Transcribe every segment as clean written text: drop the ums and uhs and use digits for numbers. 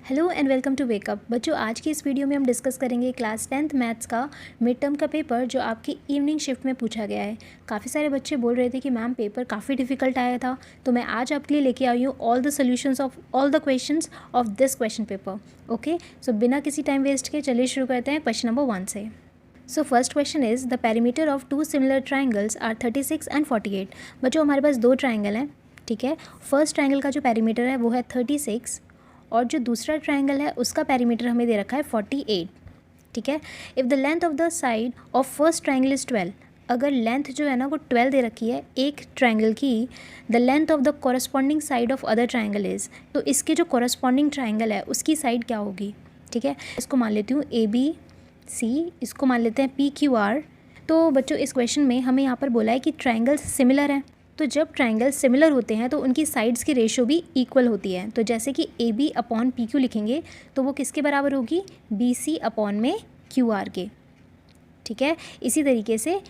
Hello and welcome to wake up. बच्चों, आज की इस वीडियो में हम डिस्कस करेंगे क्लास 10th मैथ्स का मिड टर्म का पेपर जो आपकी इवनिंग शिफ्ट में पूछा गया है। काफ़ी सारे बच्चे बोल रहे थे कि मैम पेपर काफ़ी डिफिकल्ट आया था, तो मैं आज आपके लिए लेके आई हूँ all the solutions of all the questions of this question paper. Okay, so बिना किसी टाइम वेस्ट के चलिए शुरू करते हैं क्वेश्चन नंबर 1 से। So first question is the perimeter of two similar triangles are 36 and 48। बच्चों, हमारे पास दो ट्राइंगल हैं, ठीक है। फर्स्ट ट्राइंगल का जो पेरीमीटर है वो है 36 और जो दूसरा ट्राइंगल है उसका पेरीमीटर हमें दे रखा है 48, ठीक है। If the length of the side of first triangle is 12, अगर लेंथ जो है ना वो 12 दे रखी है एक ट्राइंगल की, the length of the corresponding side of other triangle is, तो इसके जो कॉरस्पॉन्डिंग ट्राइंगल है उसकी साइड क्या होगी, ठीक है। इसको मान लेती हूँ ABC, इसको मान लेते हैं PQR। तो बच्चों, इस क्वेश्चन में हमें यहाँ पर बोला है कि ट्राइंगल्स सिमिलर हैं, तो जब ट्राइंगल सिमिलर होते हैं तो उनकी साइड्स की रेशियो भी इक्वल होती है। तो जैसे कि AB अपॉन PQ लिखेंगे तो वो किसके बराबर होगी, BC अपॉन में QR के, ठीक है। इसी तरीके से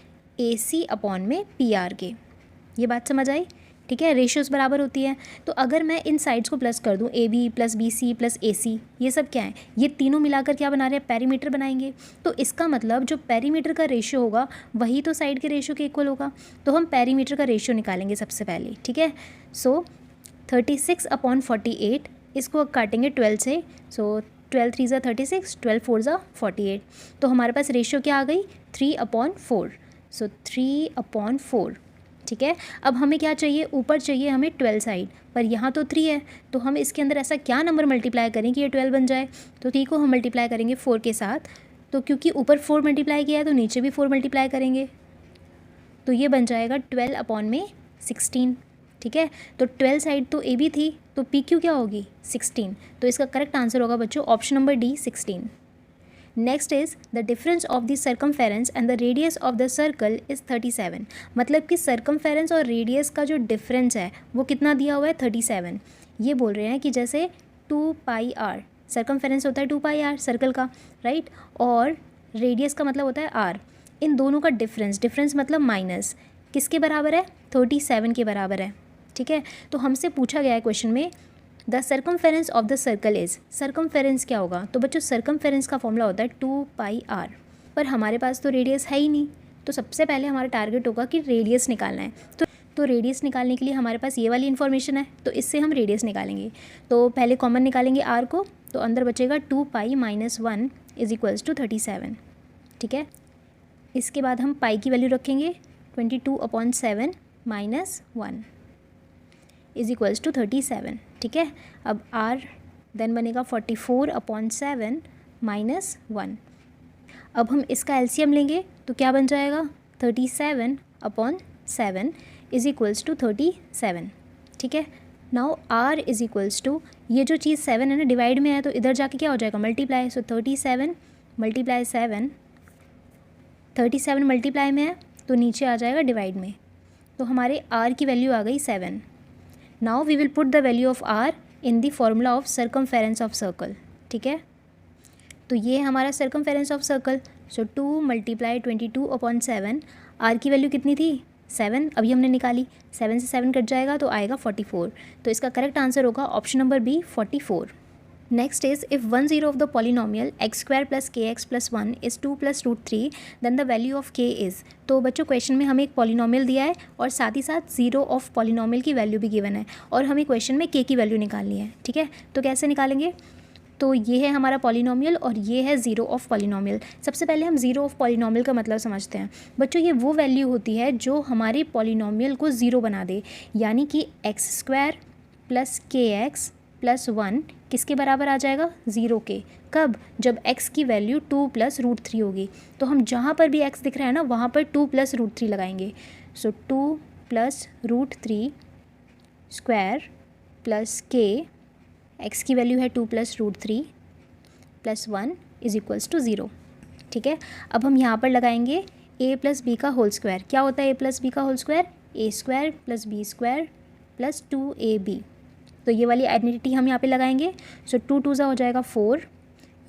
AC अपॉन में PR के। ये बात समझ आई, ठीक है। रेशियोज़ बराबर होती है, तो अगर मैं इन साइड्स को प्लस कर दूं, AB plus BC plus AC, ये सब क्या है, ये तीनों मिलाकर क्या बना रहे हैं, पेरीमीटर बनाएंगे। तो इसका मतलब जो पेरीमीटर का रेशियो होगा वही तो साइड के रेशियो के इक्वल होगा। तो हम पेरीमीटर का रेशियो निकालेंगे सबसे पहले, ठीक है। सो 36 अपॉन 48, इसको काटेंगे 12 से। सो 12 3 ज़ा 36, 12 4 ज़ा 48। तो हमारे पास रेशियो क्या आ गई, 3/4। सो 3/4, ठीक है। अब हमें क्या चाहिए, ऊपर चाहिए हमें 12 साइड, पर यहाँ तो 3 है, तो हम इसके अंदर ऐसा क्या नंबर मल्टीप्लाई करें कि ये 12 बन जाए। तो 3 को हम मल्टीप्लाई करेंगे 4 के साथ, तो क्योंकि ऊपर 4 मल्टीप्लाई किया है तो नीचे भी 4 मल्टीप्लाई करेंगे, तो ये बन जाएगा 12 अपॉन में 16, ठीक है। तो 12 साइड तो AB थी, तो PQ क्या होगी, 16। तो इसका करेक्ट आंसर होगा बच्चों option number D, 16। Next is the difference of the circumference and the radius of the circle is 37। मतलब कि सर्कमफेरेंस और रेडियस का जो डिफरेंस है वो कितना दिया हुआ है, 37। ये बोल रहे हैं कि जैसे 2πr, सर्कमफेरेंस होता है 2πr सर्कल का, राइट, और रेडियस का मतलब होता है r। इन दोनों का डिफरेंस मतलब माइनस किसके बराबर है, 37 के बराबर है, ठीक है। तो हमसे पूछा गया है क्वेश्चन में the circumference of the circle is, circumference क्या होगा। तो बच्चों, सर्कमफेरेंस का फॉर्मूला होता है 2πr, पर हमारे पास तो रेडियस है ही नहीं, तो सबसे पहले हमारा टारगेट होगा कि रेडियस निकालना है। तो रेडियस निकालने के लिए हमारे पास ये वाली इन्फॉर्मेशन है, तो इससे हम रेडियस निकालेंगे। तो पहले कॉमन निकालेंगे r को, तो अंदर बचेगा 2π - 1 = 37, ठीक है। इसके बाद हम पाई की वैल्यू रखेंगे 22/7 - 1 = 37, ठीक है। अब r देन बनेगा 44/7 - 1। अब हम इसका एलसीएम लेंगे तो क्या बन जाएगा, 37/7 = 37, ठीक है। नाउ r = ये जो चीज़ 7 है ना, डिवाइड में है, तो इधर जाके क्या हो जाएगा, मल्टीप्लाई। सो 37 × 7, 37 मल्टीप्लाई में है तो नीचे आ जाएगा डिवाइड में, तो हमारे r की वैल्यू आ गई 7। Now we will put the value of r in the formula of circumference of circle, ठीक है। तो ये है हमारा circumference of circle. So 2 × 22/7, r की वैल्यू कितनी थी, 7, अभी हमने निकाली, 7 से 7 कट जाएगा तो आएगा 44। तो इसका करेक्ट आंसर होगा option number B, 44। Next is if 1 0 of the polynomial x² + kx + 1 is 2 + √3, then the value of k is. तो बच्चों, क्वेश्चन में हमें एक पॉलिनोमियल दिया है और साथ ही साथ 0 ऑफ पॉलिनोमियल की वैल्यू भी गिवन है, और हमें क्वेश्चन में k की वैल्यू निकालनी है, ठीक है। तो कैसे निकालेंगे, तो ये है हमारा पॉलिनोमियल और ये है 0 ऑफ पॉलिनोमियल। सबसे पहले हम 0 ऑफ पॉलिनोमियल का मतलब समझते हैं। बच्चों, ये वो वैल्यू होती है जो हमारे पॉलिनोमियल को 0 बना दे, यानी कि x² + kx + 1 किसके बराबर आ जाएगा, 0 के। कब, जब x की वैल्यू 2 + √3 होगी। तो हम जहाँ पर भी x दिख रहा है ना वहाँ पर 2 + √3 लगाएंगे। सो 2 + √3² + k, x की वैल्यू है 2 + √3 + 1 = 0, ठीक है। अब हम यहाँ पर लगाएंगे a + b का होल स्क्वायर। क्या होता है a + b का whole square, a² + b² + 2ab। तो ये वाली आइडेंटिटी हम यहाँ पे लगाएंगे। सो 2 2 हो जाएगा 4,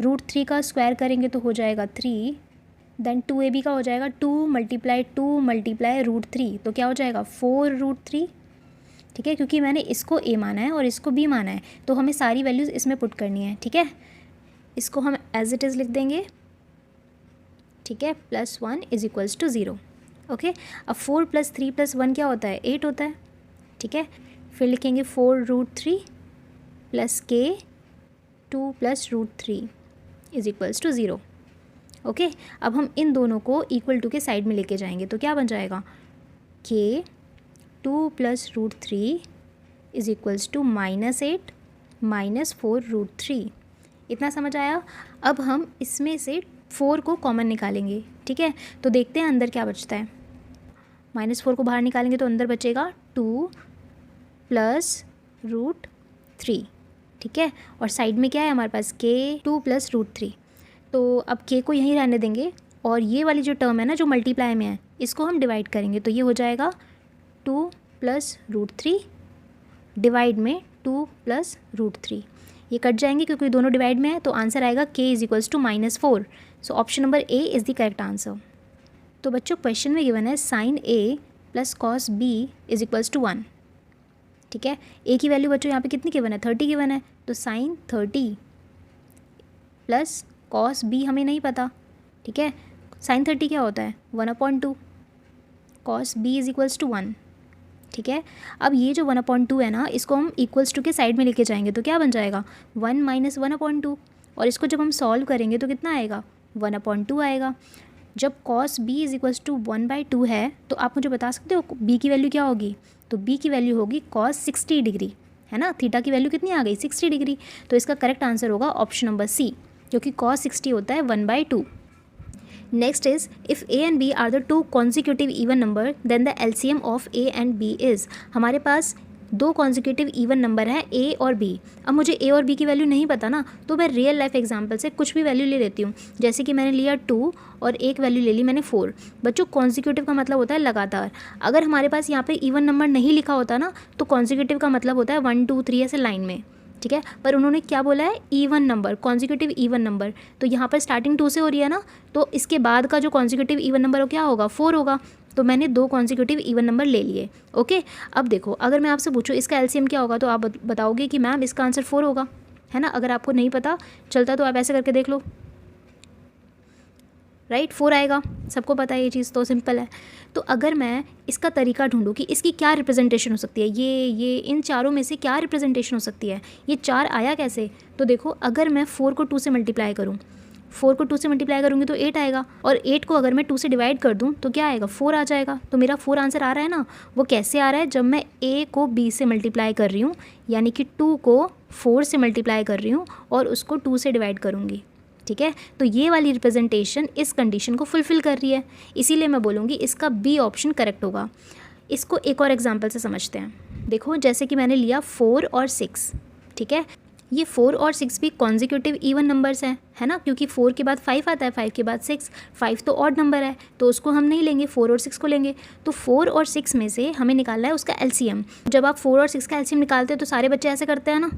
√3 का स्क्वायर करेंगे तो हो जाएगा 3, देन 2ab का हो जाएगा 2 × 2 × √3, तो क्या हो जाएगा 4 √3, ठीक है, क्योंकि मैंने इसको a माना है और इसको b माना है, तो हमें सारी वैल्यूज़ इसमें पुट करनी है। ठीक है, इसको हम एज इट इज़ लिख देंगे। ठीक है, +1 = 0। ओके, अब 4 + 3 + 1 क्या होता है? 8 होता है। ठीक है, फिर लिखेंगे 4√3 + k 2 + √3 = 0। ओके, अब हम इन दोनों को इक्वल टू के साइड में लेके जाएंगे, तो क्या बन जाएगा? k 2 + √3 = -8 - 4√3। इतना समझ आया? अब हम इसमें से 4 को कॉमन निकालेंगे। ठीक है, तो देखते हैं अंदर क्या बचता है। -4 को बाहर निकालेंगे तो अंदर बचेगा 2 + √3। ठीक है, और साइड में क्या है हमारे पास? k 2 + √3। तो अब k को यहीं रहने देंगे और ये वाली जो टर्म है ना, जो मल्टीप्लाई में है, इसको हम डिवाइड करेंगे, तो ये हो जाएगा 2 + √3 डिवाइड में 2 + √3। ये कट जाएंगे क्योंकि दोनों डिवाइड में है, तो आंसर आएगा k = -4। So option number A is the correct answer. तो बच्चों क्वेश्चन में गिवन है sin a + cos b = 1। ठीक है, a की वैल्यू बच्चों यहाँ पे कितनी गिवन है? 30 गिवन है, तो sin 30 + cos b हमें नहीं पता। ठीक है, sin 30 क्या होता है? 1/2। cos b = 1। ठीक है, अब ये जो 1/2 है ना, इसको हम इक्वल्स टू के साइड में लेके जाएंगे, तो क्या बन जाएगा? 1 - 1/2। और इसको जब हम सॉल्व करेंगे तो कितना आएगा? 1/2 आएगा। जब cos b = 1/2 है, तो आप मुझे बता सकते हो b की वैल्यू क्या होगी? तो b की वैल्यू होगी cos 60 डिग्री, है ना। थीटा की वैल्यू कितनी आ गई? 60 डिग्री। तो इसका करेक्ट आंसर होगा ऑप्शन नंबर सी, क्योंकि cos 60 होता है 1/2। Next is if a and b are the 2 consecutive even number then the LCM of a and b is। हमारे पास 2 consecutive even नंबर है a और b। अब मुझे a और b की वैल्यू नहीं पता ना, तो मैं रियल लाइफ एग्जांपल से कुछ भी वैल्यू ले लेती हूँ। जैसे कि मैंने लिया 2 और एक वैल्यू ले ली मैंने 4। बच्चों consecutive का मतलब होता है लगातार। अगर हमारे पास यहाँ पे इवन नंबर नहीं लिखा होता ना, तो consecutive का मतलब होता है 1 2 3 ऐसे लाइन में। ठीक है, पर उन्होंने क्या बोला है? Even number, consecutive even number. तो यहाँ पर स्टार्टिंग 2 से हो रही है ना, तो इसके बाद का जो कॉन्जिक्यूटिव इवन नंबर हो क्या होगा? 4 होगा। तो मैंने 2 कॉन्जिक्यूटिव इवन नंबर ले लिए। ओके, अब देखो अगर मैं आपसे पूछूँ इसका एलसीएम क्या होगा, तो आप बताओगे कि मैम इसका आंसर 4 होगा, है ना। अगर आपको नहीं पता चलता तो आप ऐसे करके देख लो, राइट 4 आएगा, सबको पता है ये चीज़, तो सिंपल है। तो अगर मैं इसका तरीका ढूंढूं कि इसकी क्या रिप्रेजेंटेशन हो सकती है, ये इन चारों में से क्या रिप्रेजेंटेशन हो सकती है, ये 4 आया कैसे? तो देखो अगर मैं 4 को 2 से मल्टीप्लाई करूँ, 4 को 2 से मल्टीप्लाई करूँगी तो 8 आएगा, और 8 को अगर मैं 2 से डिवाइड कर दूँ तो क्या आएगा? 4 आ जाएगा। तो मेरा 4 आंसर आ रहा है ना। वो कैसे आ रहा है? जब मैं a को b से मल्टीप्लाई कर रही हूँ, यानी कि 2 को 4 से मल्टीप्लाई कर रही हूँ और उसको 2 से डिवाइड करूँगी। ठीक है, तो ये वाली रिप्रेजेंटेशन इस कंडीशन को फुलफ़िल कर रही है, इसीलिए मैं बोलूँगी इसका बी ऑप्शन करेक्ट होगा। इसको एक और एग्जांपल से समझते हैं। देखो जैसे कि मैंने लिया 4 और 6। ठीक है, ये 4 और 6 भी कॉन्जिक्यूटिव इवन नंबर्स हैं, है ना, क्योंकि 4 के बाद 5 आता है, 5 के बाद 6, 5 तो ऑड नंबर है, तो उसको हम नहीं लेंगे, 4 और 6 को लेंगे। तो 4 और 6 में से हमें निकालना है उसका एलसीएम। जब आप 4 और 6 का एलसीएम निकालते हो तो सारे बच्चे ऐसे करते हैं ना,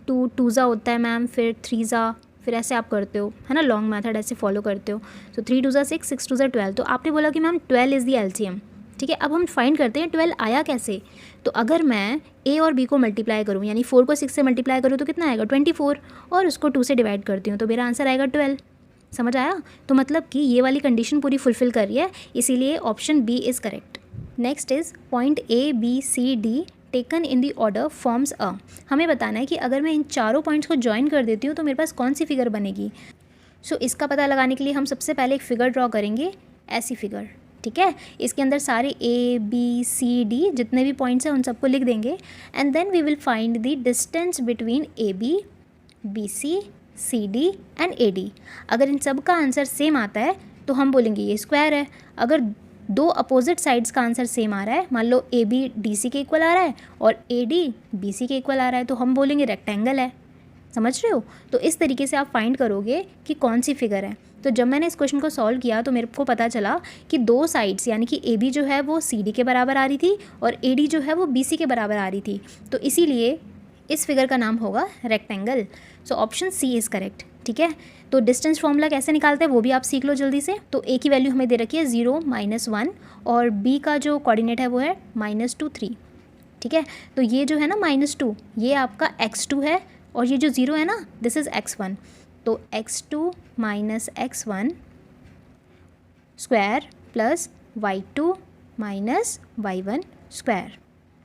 2 2 होता है मैम, फिर 3 फिर ऐसे आप करते हो, है ना, लॉन्ग मेथड ऐसे फॉलो करते हो। तो 3 2 6, 6 2 12। तो आपने बोला कि मैम 12 इज़ दी एलसीएम। ठीक है, अब हम फाइंड करते हैं 12 आया कैसे। तो अगर मैं a और b को मल्टीप्लाई करूँ, यानी 4 को 6 से मल्टीप्लाई करूँ तो कितना आएगा? 24, और उसको 2 से डिवाइड करती हूँ तो मेरा आंसर आएगा 12। समझ आया? तो मतलब कि ये वाली कंडीशन पूरी फुलफ़िल कर रही है, इसीलिए option B is correct. Next is point a b c d taken in the order forms a. हमें बताना है कि अगर मैं इन चारों पॉइंट्स को ज्वाइन कर देती हूँ तो मेरे पास कौन सी फिगर बनेगी। सो इसका पता लगाने के लिए हम सबसे पहले एक फ़िगर ड्रॉ करेंगे, ऐसी फिगर। ठीक है, इसके अंदर सारे a b c d जितने भी पॉइंट्स हैं उन सबको लिख देंगे, and then we will find the distance between A B, B C, C D and A D. अगर इन सब का आंसर सेम आता है तो हम बोलेंगे ये स्क्वायर है। अगर 2 अपोजिट साइड्स का आंसर सेम आ रहा है, मान लो ए बी डी सी के इक्वल आ रहा है और ए डी बी सी के इक्वल आ रहा है, तो हम बोलेंगे रेक्टेंगल है। समझ रहे हो? तो इस तरीके से आप फाइंड करोगे कि कौन सी फिगर है। तो जब मैंने इस क्वेश्चन को सॉल्व किया तो मेरे को पता चला कि 2 साइड्स, यानी कि ए बी जो है वो सी डी के बराबर आ रही थी और ए डी जो है वो बी सी के बराबर आ रही थी, तो इसीलिए इस फिगर का नाम होगा rectangle. So option C is correct. ठीक है, तो डिस्टेंस फॉर्मूला कैसे निकालते हैं वो भी आप सीख लो जल्दी से। तो ए की वैल्यू हमें दे रखी है 0 - 1 और बी का जो कोऑर्डिनेट है वो है -2 3। ठीक है। तो ये जो है ना -2 ये आपका x2 है और ये जो 0 है ना दिस इज़ x1, तो x2 minus x1 square plus y2 minus y1 square.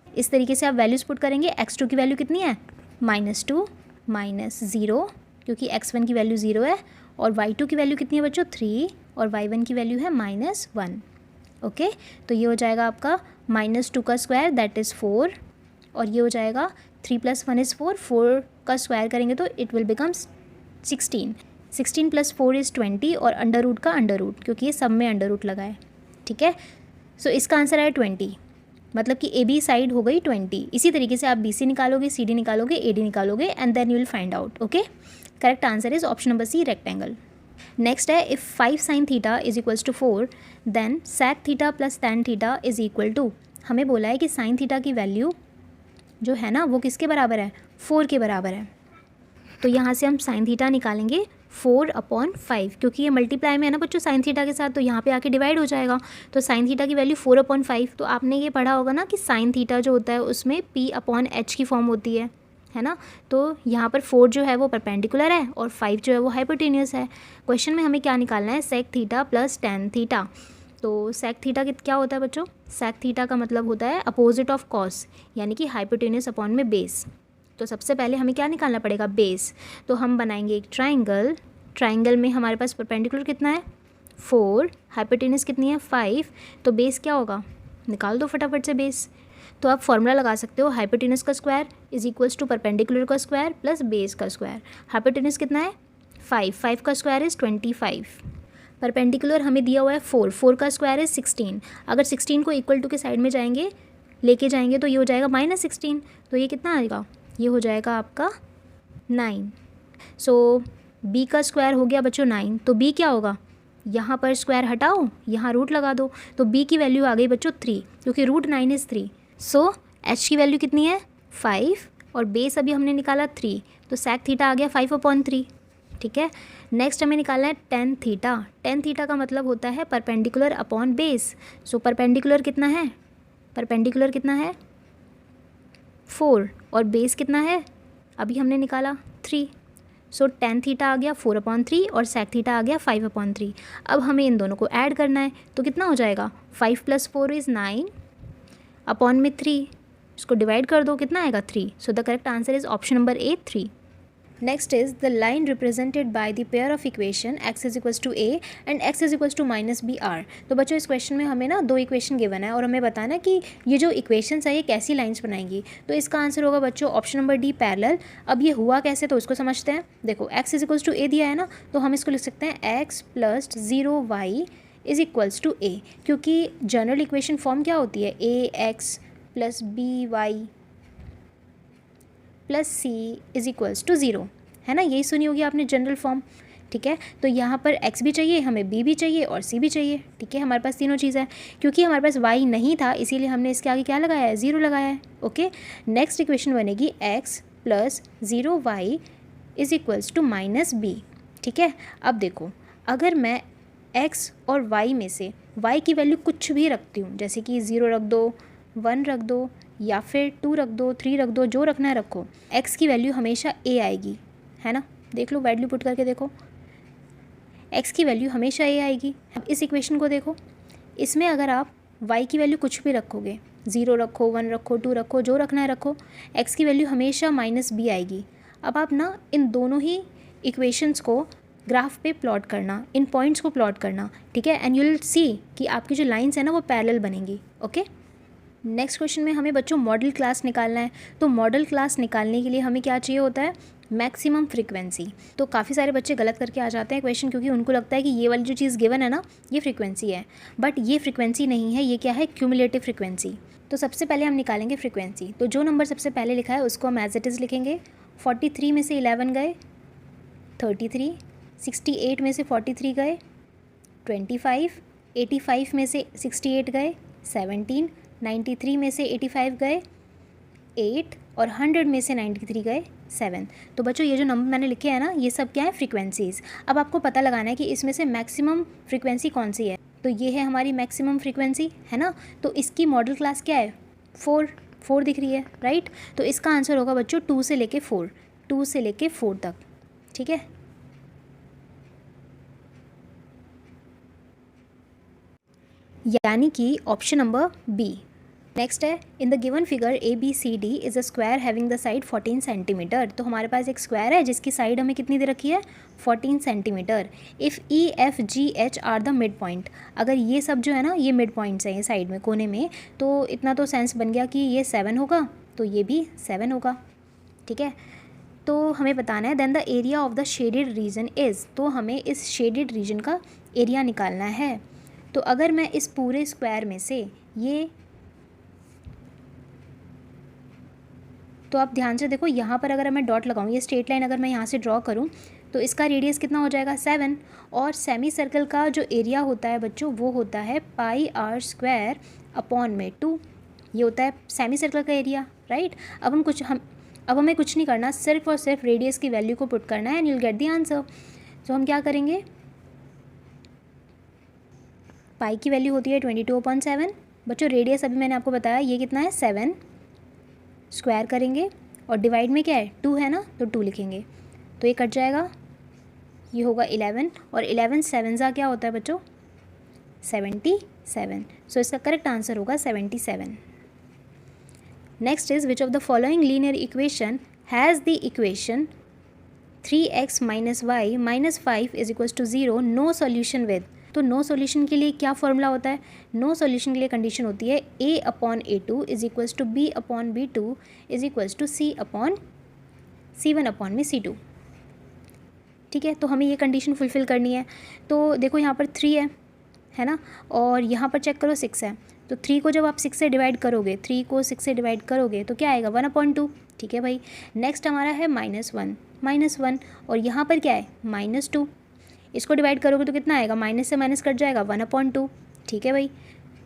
इस तरीके से आप वैल्यूज़ पुट करेंगे। x2 की वैल्यू कितनी है -2 माइनस 0 क्योंकि x1 की वैल्यू 0 है, और y2 की वैल्यू कितनी है बच्चों 3, और y1 की वैल्यू है -1। ओके, तो ये हो जाएगा आपका -2 का स्क्वायर दैट इज़ 4, और ये हो जाएगा 3 + 1 इज़ 4, 4 का स्क्वायर करेंगे तो इट विल बिकम 16, 16 + 4 इज़ 20, और अंडर रूट का अंडर रूट क्योंकि ये सब में अंडर रूट लगा है। ठीक है, सो इसका आंसर है 20, मतलब कि ए बी साइड हो गई 20। इसी तरीके से आप बी सी निकालोगे, सी डी निकालोगे, ए डी निकालोगे, and then you will find out. Okay, correct answer is option number C, rectangle. Next है if 5 sin theta is equals to 4 then sec theta plus tan theta is equal to, हमें बोला है कि sin theta की value जो है ना वो किसके बराबर है 4 के बराबर है। तो यहाँ से हम sin थीटा निकालेंगे 4/5, क्योंकि ये मल्टीप्लाई में है ना बच्चों sin थीटा के साथ, तो यहाँ पे आके डिवाइड हो जाएगा। तो sin थीटा की वैल्यू 4/5, तो आपने ये पढ़ा होगा ना कि sin थीटा जो होता है उसमें p/h की फॉर्म होती है ना। तो यहाँ पर 4 जो है वो परपेंडिकुलर है और 5 जो है वो हाइपोटेन्यूस है। क्वेश्चन में हमें क्या निकालना है sec theta plus tan theta. तो sec थीटा क्या होता है बच्चों, sec थीटा का मतलब होता है अपोजिट ऑफ cos, यानी कि हाइपोटेन्यूस अपॉन में बेस। तो सबसे पहले हमें क्या निकालना पड़ेगा बेस। तो हम बनाएंगे एक ट्राइंगल, ट्राइंगल में हमारे पास परपेंडिकुलर कितना है 4, हाइपोटेन्यूस कितनी है 5, तो बेस क्या होगा निकाल दो फटाफट से बेस। तो आप फॉर्मूला लगा सकते हो हाइपोटेन्यूस का square is equals to perpendicular का स्क्वायर प्लस बेस का स्क्वायर। हाइपोटेन्यूस कितना है 5, 5 का स्क्वायर इज़ 25, परपेंडिकुलर हमें दिया हुआ है 4, 4 का स्क्वायर इज़ 16। अगर 16 को इक्वल टू के साइड में जाएंगे लेके जाएंगे तो ये हो जाएगा -16, तो ये कितना आएगा ये हो जाएगा आपका 9। सो b का स्क्वायर हो गया बच्चों 9, तो b क्या होगा, यहाँ पर स्क्वायर हटाओ यहाँ रूट लगा दो, तो b की वैल्यू आ गई बच्चों 3, क्योंकि √9 इज़ 3। सो h की वैल्यू कितनी है 5, और बेस अभी हमने निकाला 3, तो sec थीटा आ गया 5/3। ठीक है, नेक्स्ट हमें निकालना है tan थीटा। tan थीटा का मतलब होता है perpendicular upon base. So perpendicular कितना है 4, और बेस कितना है अभी हमने निकाला 3। सो tan थीटा आ गया 4/3 और sec थीटा आ गया 5/3। अब हमें इन दोनों को ऐड करना है, तो कितना हो जाएगा 5 + 4 इज़ 9 अपॉन में 3, इसको डिवाइड कर दो कितना आएगा 3। So the correct answer is option number A 3। Next is the line represented by the pair of equation x is equals to a and x is equals to -br। तो बच्चों इस question में हमें ना 2 इक्वेशन गिवन है और हमें बताना कि ये जो इक्वेशंस है ये कैसी लाइंस बनाएंगी। तो इसका आंसर होगा बच्चों ऑप्शन नंबर डी पैरेलल। अब ये हुआ कैसे तो इसको समझते हैं। देखो x is equals to a दिया है ना, तो हम इसको लिख सकते हैं x + 0y is equals to a, क्योंकि जनरल इक्वेशन फॉर्म क्या होती है ax + by + c is equals to 0, है ना, यही सुनी होगी आपने जनरल फॉर्म। ठीक है, तो यहाँ पर x भी चाहिए हमें, b भी चाहिए और c भी चाहिए। ठीक है, हमारे पास तीनों चीज़ है। क्योंकि हमारे पास y नहीं था इसीलिए हमने इसके आगे क्या लगाया है 0 लगाया है। ओके, नेक्स्ट इक्वेशन बनेगी x + 0y is equals to -b। ठीक है, अब देखो अगर मैं x और y में से y की वैल्यू कुछ भी रखती हूँ, जैसे कि 0 रख दो, 1 रख दो, या फिर 2 रख दो, 3 रख दो, जो रखना है रखो, x की वैल्यू हमेशा a आएगी, है ना। देख लो वैल्यू पुट करके देखो, x की वैल्यू हमेशा a आएगी। अब इस इक्वेशन को देखो, इसमें अगर आप y की वैल्यू कुछ भी रखोगे, 0 रखो, 1 रखो, 2 रखो, जो रखना है रखो, x की वैल्यू हमेशा -b आएगी। अब आप ना इन दोनों ही इक्वेशंस को ग्राफ पे प्लॉट करना, इन पॉइंट्स को प्लॉट करना। ठीक है, एंड यू विल सी कि आपकी जो लाइंस है ना वो पैरेलल बनेंगी। ओके, नेक्स्ट क्वेश्चन में हमें बच्चों मॉडल क्लास निकालना है। तो मॉडल क्लास निकालने के लिए हमें क्या चाहिए होता है मैक्सिमम फ्रीक्वेंसी। तो काफ़ी सारे बच्चे गलत करके आ जाते हैं क्वेश्चन, क्योंकि उनको लगता है कि ये वाली जो चीज़ गिवन है ना ये फ्रीक्वेंसी है, बट ये फ्रीक्वेंसी नहीं है, ये क्या है क्यूमुलेटिव फ्रीक्वेंसी। तो सबसे पहले हम निकालेंगे फ्रीक्वेंसी। तो जो नंबर सबसे पहले लिखा है उसको हम एज इट इज़ लिखेंगे। 43 में से 11 गए 33, 68 में से 43 गए 25, 85 में से 68 गए 17, 93 में से 85 गए 8 और 100 में से 93 गए 7। तो बच्चों ये जो नंबर मैंने लिखे हैं ना ये सब क्या है फ्रीक्वेंसीज़। अब आपको पता लगाना है कि इसमें से मैक्सिमम फ्रीक्वेंसी कौन सी है। तो ये है हमारी मैक्सिमम फ्रीक्वेंसी, है ना। तो इसकी मॉडल क्लास क्या है 4, 4 दिख रही है, राइट। तो इसका आंसर होगा बच्चों 2 से लेके 4, 2 से लेके 4 तक, ठीक है। यानी कि ऑप्शन नंबर बी। नेक्स्ट है, in the given figure A B C D is a square having the side 14 centimetre. तो हमारे पास एक स्क्वायर है जिसकी साइड हमें कितनी दे रखी है, 14 centimetre. If E F G H R the mid point, अगर ये सब जो है ना ये मिड पॉइंट्स हैं ये साइड में कोने में, तो इतना तो सेंस बन गया कि ये 7 होगा, तो ये भी 7 होगा, ठीक है। तो हमें बताना है then the area of the shaded region is, तो हमें इस शेडेड रीजन का एरिया निकालना है। तो अगर मैं इस पूरे स्क्वायर में से ये, तो आप ध्यान से देखो यहाँ पर अगर मैं डॉट लगाऊँ, ये स्ट्रेट लाइन अगर मैं यहाँ से ड्रॉ करूँ तो इसका रेडियस कितना हो जाएगा 7, और सेमी सर्कल का जो एरिया होता है बच्चों वो होता है पाई आर स्क्वायर अपॉन में 2, ये होता है सेमी सर्कल का एरिया, राइट। अब हमें कुछ नहीं करना, सिर्फ और सिर्फ रेडियस की वैल्यू को पुट करना है and you will get the answer. तो हम क्या करेंगे, पाई की वैल्यू होती है 22/7 बच्चों, रेडियस अभी मैंने आपको बताया ये कितना है 7, स्क्वायर करेंगे और डिवाइड में क्या है 2 है ना, तो 2 लिखेंगे, तो ये कट जाएगा, ये होगा 11, और 11 7 जा क्या होता है बच्चों 77। सो इसका करेक्ट आंसर होगा 77। Next is which of the following linear equation has the equation 3x - y - 5 = 0 no solution with. तो नो सॉल्यूशन के लिए क्या फॉर्मूला होता है, नो सॉल्यूशन के लिए कंडीशन होती है a/a2 = b/b2 = c/c1/c2, ठीक है। तो हमें ये कंडीशन फुलफ़िल करनी है। तो देखो यहाँ पर 3 है ना, और यहाँ पर चेक करो 6 है, तो 3 को जब आप 6 से डिवाइड करोगे, 3 को 6 से डिवाइड करोगे तो क्या आएगा 1/2, ठीक है भाई। नेक्स्ट हमारा है -1 और यहाँ पर क्या है -2, इसको डिवाइड करोगे तो कितना आएगा, माइनस से माइनस कट जाएगा 1/2, ठीक है भाई।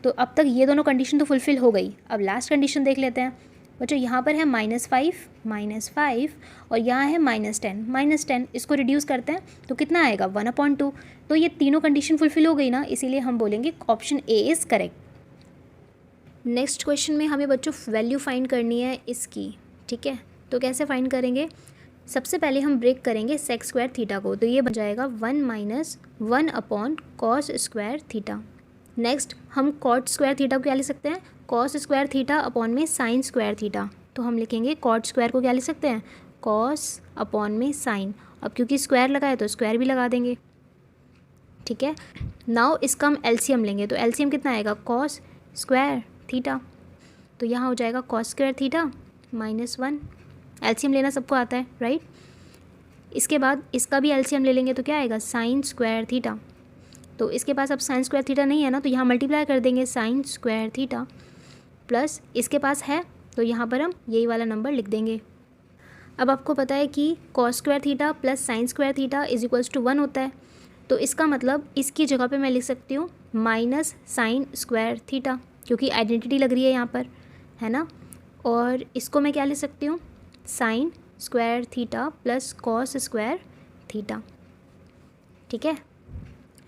तो अब तक ये दोनों कंडीशन तो फुलफ़िल हो गई। अब लास्ट कंडीशन देख लेते हैं बच्चों, यहाँ पर है -5 और यहाँ है -10, इसको रिड्यूस करते हैं तो कितना आएगा 1/2। तो ये तीनों कंडीशन फुलफ़िल हो गई ना, इसीलिए हम बोलेंगे option A is correct. Next question में हमें बच्चों वैल्यू फाइंड करनी है इसकी, ठीक है। तो कैसे फाइंड करेंगे, सबसे पहले हम ब्रेक करेंगे सेक स्क्वायर थीटा को, तो ये बन जाएगा 1 - 1 cos स्क्वायर थीटा। नेक्स्ट हम कॉट स्क्वायर थीटा को क्या लिख सकते हैं, कॉस स्क्वायर थीटा अपॉन में साइन स्क्वायर थीटा। तो हम लिखेंगे कॉट स्क्वायर को क्या लिख सकते हैं, कॉस अपॉन में साइन। अब क्योंकि स्क्वायर लगा है तो स्क्वायर भी लगा देंगे, ठीक है। नाउ इसका हम एलसीएम लेंगे, तो एलसीएम कितना आएगा कॉस स्क्वायर थीटा, तो यहाँ हो जाएगा कॉस स्क्वायर थीटा -1, एलसीएम लेना सबको आता है, राइट। इसके बाद इसका भी एलसीएम ले लेंगे तो क्या आएगा साइन स्क्वायर थीटा। तो इसके पास अब साइन स्क्वायर थीटा नहीं है ना, तो यहाँ मल्टीप्लाई कर देंगे साइन स्क्वायर थीटा, प्लस इसके पास है तो यहाँ पर हम यही वाला नंबर लिख देंगे। अब आपको पता है कि cos square theta plus sign square theta =1 होता है, तो इसका मतलब इसकी जगह पे मैं लिख सकती हूँ माइनस साइन स्क्वायर थीटा, क्योंकि आइडेंटिटी लग रही है यहाँ पर, है ना। और इसको मैं क्या लिख सकती हूँ, sign square theta plus cos square theta, ठीक है।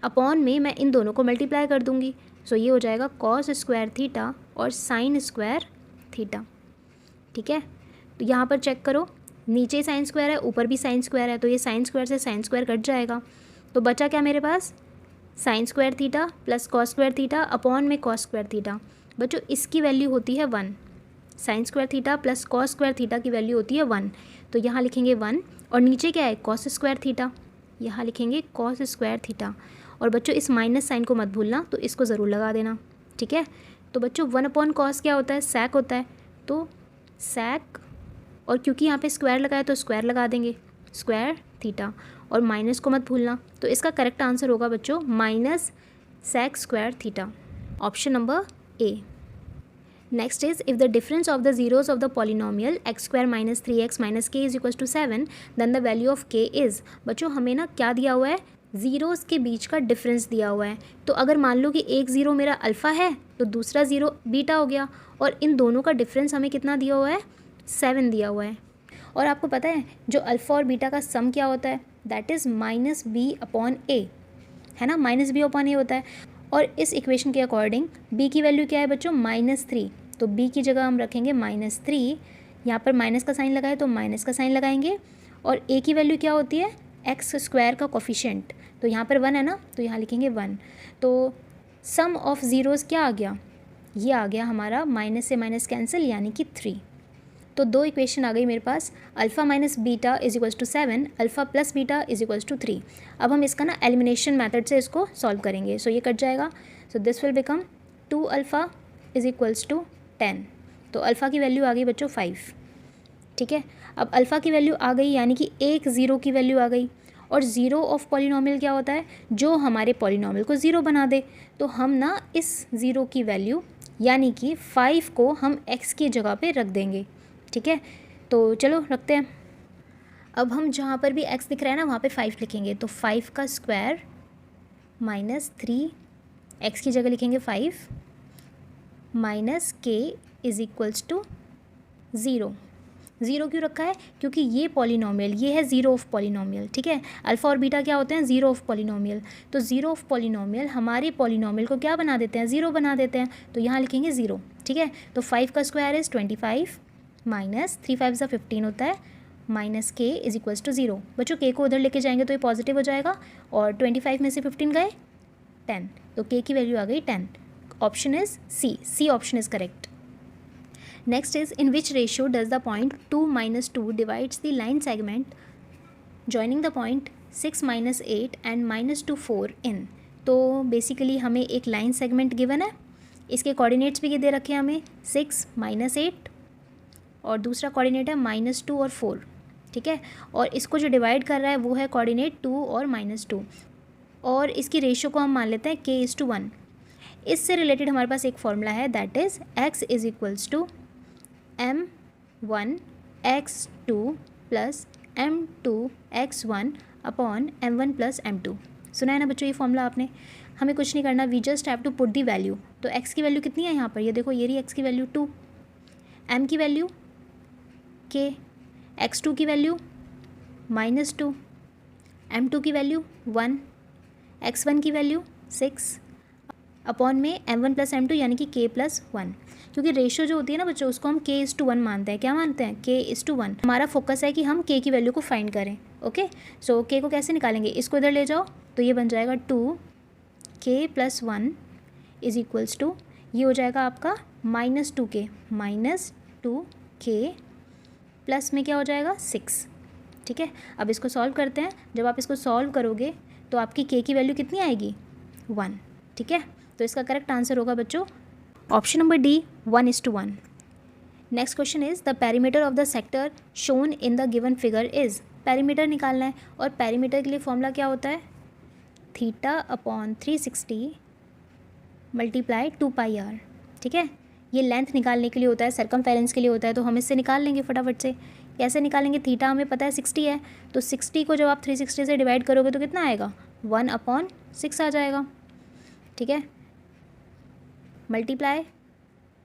अपॉन में मैं इन दोनों को मल्टीप्लाई कर दूँगी, सो ये हो जाएगा कॉस स्क्वायर थीटा और साइन स्क्वायर थीटा, ठीक है। तो यहाँ पर चेक करो, नीचे साइन स्क्वायर है ऊपर भी साइन स्क्वायर है, तो ये साइन स्क्वायर से साइन स्क्वायर कट जाएगा, तो बचा क्या मेरे पास sine square theta plus cos square theta upon में कॉस स्क्वायर थीटा। बच्चों इसकी वैल्यू होती है 1, sine square theta plus cos square theta की वैल्यू होती है 1, तो यहाँ लिखेंगे 1, और नीचे क्या है कॉस स्क्वायर थीटा, यहाँ लिखेंगे कॉस स्क्वायर थीटा। और बच्चों इस माइनस साइन को मत भूलना, तो इसको ज़रूर लगा देना, ठीक है। तो बच्चों 1/cos क्या होता है, सैक होता है, तो सैक, और क्योंकि यहाँ पे स्क्वायर लगा है तो स्क्वायर लगा देंगे स्क्वायर थीटा, और माइनस को मत भूलना। तो इसका करेक्ट आंसर होगा बच्चों minus sec square theta, option number A. Next is if the difference of the zeros of the polynomial x² - 3x - k = 7 then the value of k is. बच्चों हमें ना क्या दिया हुआ है, ज़ीरोज़ के बीच का डिफरेंस दिया हुआ है। तो अगर मान लो कि एक ज़ीरो मेरा अल्फ़ा है तो दूसरा ज़ीरो बीटा हो गया, और इन दोनों का डिफरेंस हमें कितना दिया हुआ है 7 दिया हुआ है। और आपको पता है जो अल्फ़ा और बीटा का सम क्या होता है, दैट इज़ -b/a, है ना, -b/a होता है। और इस इक्वेशन के अकॉर्डिंग b की वैल्यू क्या है बच्चों -3, तो b की जगह हम रखेंगे -3, यहाँ पर माइनस का साइन लगाए तो माइनस का साइन लगाएंगे, और a की वैल्यू क्या होती है, एक्स स्क्वायर का कोफिशिएंट, तो यहाँ पर 1 है ना, तो यहाँ लिखेंगे 1। तो सम ऑफ ज़ीरोज़ क्या आ गया, ये आ गया हमारा माइनस से माइनस कैंसिल यानी कि 3। तो 2 इक्वेशन आ गई मेरे पास, alpha minus beta is equals to 7, alpha plus beta is equals to 3। अब हम इसका ना एलिमिनेशन मेथड से इसको सॉल्व करेंगे। सो ये कट जाएगा, so this will become 2 alpha is equals to 10। तो अल्फ़ा की वैल्यू आ गई बच्चों 5, ठीक है। अब अल्फ़ा की वैल्यू आ गई यानी कि एक ज़ीरो की वैल्यू आ गई, और ज़ीरो ऑफ पॉलिनोमियल क्या होता है, जो हमारे पॉलिनोमियल को ज़ीरो बना दे। तो हम ना इस ज़ीरो की वैल्यू यानी कि 5 को हम x की जगह पे रख देंगे, ठीक है। तो चलो रखते हैं। अब हम जहाँ पर भी x दिख रहा है ना वहाँ पे 5 लिखेंगे, तो 5 का स्क्वायर माइनस 3, x की जगह लिखेंगे 5 minus k is equals to 0। Zero क्यों रखा है, क्योंकि ये पॉलिनोमियल, ये है ज़ीरो ऑफ पॉलिनोमियल, ठीक है। अल्फ़ा और बीटा क्या होते हैं, ज़ीरो ऑफ पॉलिनोमियल। तो ज़ीरो ऑफ पॉलिनोमियल हमारे पॉलिनोमियल को क्या बना देते हैं, ज़ीरो बना देते हैं। तो यहाँ लिखेंगे 0, ठीक है। तो 5 का स्क्वायर इज़ 25 माइनस 3 5 ज़ा 15 होता है, minus k is equals to 0। बच्चों k को उधर लेके जाएंगे तो ये पॉजिटिव हो जाएगा, और 25 में से 15 गए 10, तो k की वैल्यू आ गई 10। Option is C option is correct. Next is, in which ratio does the point 2 minus 2 divides the line segment joining the point 6 minus 8 and minus 2 4 in। तो बेसिकली हमें एक लाइन सेगमेंट गिवन है, इसके coordinates भी दे रखे हैं हमें 6 minus 8, और दूसरा कोऑर्डिनेट है -2 और 4, ठीक है। और इसको जो डिवाइड कर रहा है वो है कोऑर्डिनेट 2 और -2, और इसकी रेशियो को हम मान लेते हैं k:1। इससे रिलेटेड हमारे पास एक फॉर्मूला है, that is x is equals to m1 x2 plus m2 x1 upon m1 plus m2। सुना है ना बच्चों ये फॉर्मूला आपने। हमें कुछ नहीं करना, we just have to put the value. तो x की वैल्यू कितनी है यहाँ पर, ये देखो, ये रही x की वैल्यू 2, m की वैल्यू k, x2 की वैल्यू -2, m2 की वैल्यू 1, x1 की वैल्यू 6 अपॉन में m1 प्लस m2 यानी कि k प्लस 1। क्योंकि रेशियो जो होती है ना बच्चों, उसको हम k:1 मानते हैं। क्या मानते हैं, k:1। हमारा फोकस है कि हम k की वैल्यू को फाइंड करें, ओके। सो k को कैसे निकालेंगे, इसको इधर ले जाओ तो ये बन जाएगा 2k + 1 इज़ इक्वल्स टू, ये हो जाएगा आपका -2k, -2k प्लस में क्या हो जाएगा 6, ठीक है। अब इसको सॉल्व करते हैं। जब आप इसको सॉल्व करोगे तो आपकी k की वैल्यू कितनी आएगी, 1, ठीक है। तो इसका करेक्ट आंसर होगा बच्चों option number D, 1:1। Next question is, the perimeter of the sector shown in the given figure is. Perimeter निकालना है, और पेरीमीटर के लिए फॉर्मूला क्या होता है, θ/360 मल्टीप्लाई 2πr, ठीक है। ये लेंथ निकालने के लिए होता है, सर्कमफेरेंस के लिए होता है, तो हम इससे निकाल लेंगे फटाफट से। कैसे निकालेंगे, थीटा हमें पता है 60 है, तो 60 को जब आप 360 से डिवाइड करोगे तो कितना आएगा, 1/6 आ जाएगा, ठीक है। मल्टीप्लाई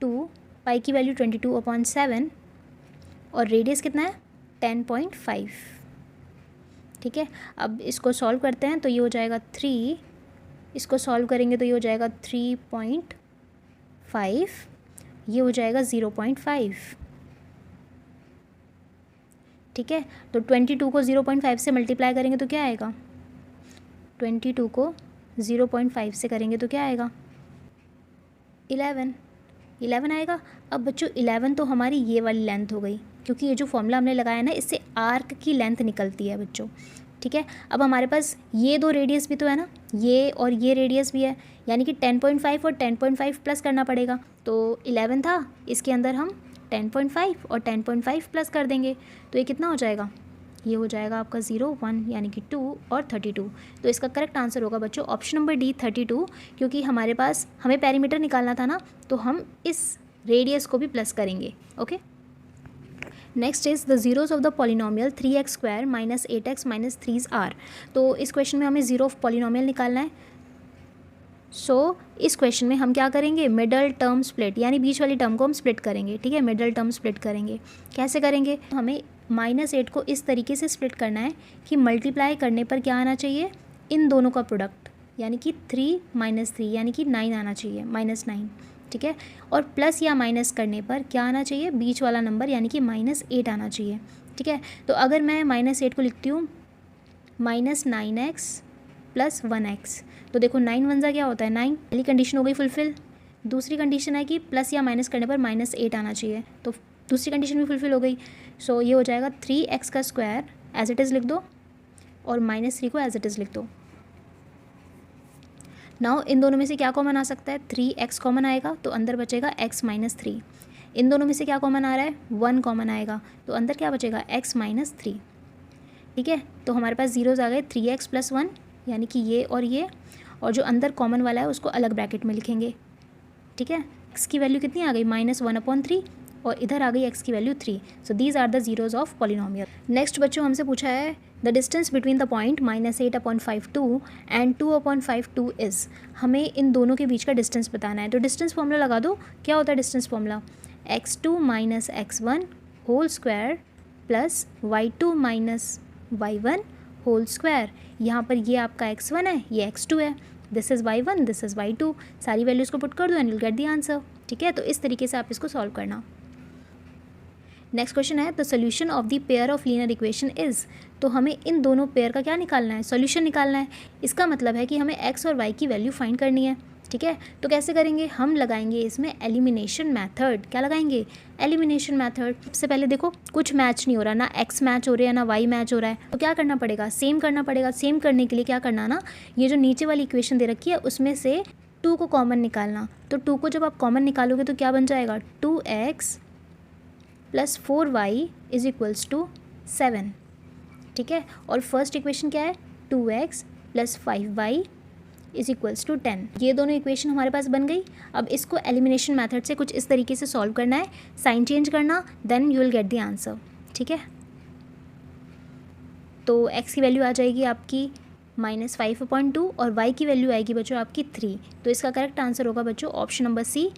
2, पाई की वैल्यू 22/7, और रेडियस कितना है 10.5, ठीक है। अब इसको सॉल्व करते हैं तो ये हो जाएगा 3, इसको सॉल्व करेंगे तो ये हो जाएगा 3.5, ये हो जाएगा 0.5, ठीक है। तो 22 को 0.5 से मल्टीप्लाई करेंगे तो क्या आएगा, 22 को 0.5 से करेंगे तो क्या आएगा, 11 आएगा। अब बच्चों 11 तो हमारी ये वाली लेंथ हो गई, क्योंकि ये जो फॉर्मूला हमने लगाया ना, इससे आर्क की लेंथ निकलती है बच्चों, ठीक है। अब हमारे पास ये दो रेडियस भी तो है ना, ये और ये रेडियस भी है, यानी कि 10.5 और 10.5 प्लस करना पड़ेगा। तो 11 था, इसके अंदर हम 10.5 और 10.5 प्लस कर देंगे, तो ये कितना हो जाएगा, ये हो जाएगा आपका 0, 1 यानी कि 2 और 32। तो इसका करेक्ट आंसर होगा बच्चों ऑप्शन नंबर डी, 32, क्योंकि हमारे पास हमें पेरीमीटर निकालना था ना, तो हम इस रेडियस को भी प्लस करेंगे, okay. Next is, the zeros of the polynomial 3x² - 8x - 3r। तो इस क्वेश्चन में हमें ज़ीरो ऑफ पॉलिनोमियल निकालना है। सो इस क्वेश्चन में हम क्या करेंगे, मिडल टर्म स्प्लिट, यानी बीच वाली टर्म को हम स्प्लिट करेंगे, ठीक है। मिडल टर्म स्प्लिट करेंगे, कैसे करेंगे, हमें -8 को इस तरीके से स्प्लिट करना है कि मल्टीप्लाई करने पर क्या आना चाहिए, इन दोनों का प्रोडक्ट, यानी कि 3 - 3 यानी कि 9 आना चाहिए, -9, ठीक है। और प्लस या माइनस करने पर क्या आना चाहिए, बीच वाला नंबर यानी कि -8 आना चाहिए, ठीक है। तो अगर मैं -8 को लिखती हूँ -9x + 1x, तो देखो 9 वन ज़ा क्या होता है 9, पहली कंडीशन हो गई फुलफ़िल। दूसरी कंडीशन है कि प्लस या माइनस करने पर -8 आना चाहिए, तो दूसरी कंडीशन भी फुलफ़िल हो गई। सो ये हो जाएगा 3x² एज इट इज़ लिख दो और -3 को एज इट इज़ लिख दो। नाउ इन दोनों में से क्या कॉमन आ सकता है, 3x कॉमन आएगा तो अंदर बचेगा x - 3। इन दोनों में से क्या कॉमन आ रहा है, 1 कॉमन आएगा तो अंदर क्या बचेगा, x - 3, ठीक है। तो हमारे पास ज़ीरोज़ आ गए, 3x + 1 यानी कि ये, और जो अंदर कॉमन वाला है उसको अलग ब्रैकेट में लिखेंगे, ठीक है। x की वैल्यू कितनी आ गई, -1/3 और इधर आ गई x की value 3। So these are the zeros of polynomial. Next बच्चों हमसे पूछा है the distance between the point -8/52 and 2/52 is. हमें इन दोनों के बीच का डिस्टेंस बताना है। तो डिस्टेंस फॉर्मूला लगा दो। क्या होता है distance formula, x2 - x1 whole square plus y2 - y1 whole square. यहाँ पर ये आपका x1 है, ये x2 है, this is y1, this is y2। सारी वैल्यूज़ को पुट कर दो and you will get the answer, ठीक है। तो इस तरीके से आप इसको सॉल्व करना। नेक्स्ट क्वेश्चन है the solution of the pair of linear equation is. तो हमें इन दोनों पेयर का क्या निकालना है, सॉल्यूशन निकालना है। इसका मतलब है कि हमें x और y की वैल्यू फाइंड करनी है, ठीक है। तो कैसे करेंगे, हम लगाएंगे इसमें एलिमिनेशन मेथड। क्या लगाएंगे, एलिमिनेशन मेथड। सबसे पहले देखो कुछ मैच नहीं हो रहा, ना x मैच हो रहा है ना y मैच हो रहा है, तो क्या करना पड़ेगा, सेम करना पड़ेगा। सेम करने के लिए क्या करना ना, ये जो नीचे वाली इक्वेशन दे रखी है उसमें से 2 को कॉमन निकालना। तो 2 को जब आप कॉमन निकालोगे तो क्या बन जाएगा, 2x + 4y = 7, ठीक है। और फर्स्ट इक्वेशन क्या है, 2x + 5y = 10। ये दोनों इक्वेशन हमारे पास बन गई। अब इसको एलिमिनेशन मेथड से कुछ इस तरीके से सॉल्व करना है, साइन चेंज करना, then you will get the answer, ठीक है। तो x की वैल्यू आ जाएगी आपकी -5/2 और y की वैल्यू आएगी बच्चों आपकी 3। तो इसका करेक्ट आंसर होगा बच्चों ऑप्शन नंबर सी।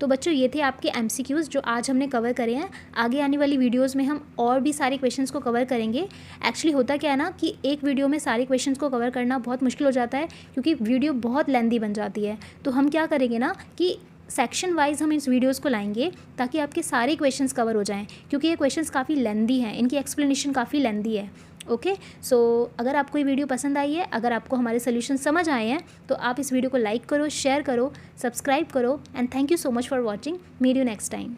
तो बच्चों ये थे आपके MCQs जो आज हमने कवर करे हैं। आगे आने वाली वीडियोस में हम और भी सारे क्वेश्चंस को कवर करेंगे। एक्चुअली होता क्या है ना कि एक वीडियो में सारे क्वेश्चंस को कवर करना बहुत मुश्किल हो जाता है क्योंकि वीडियो बहुत लेंदी बन जाती है। तो हम क्या करेंगे ना कि सेक्शन वाइज हम इस वीडियोस को लाएंगे ताकि आपके सारे क्वेश्चंस कवर हो जाएं, क्योंकि ये क्वेश्चंस काफ़ी लेंदी हैं, इनकी एक्सप्लेनेशन काफ़ी लेंदी है। ओके, सो अगर आपको ये वीडियो पसंद आई है, अगर आपको हमारे सोल्यूशन समझ आए हैं, तो आप इस वीडियो को लाइक करो, शेयर करो, सब्सक्राइब करो and thank you so much for watching. Meet you next time.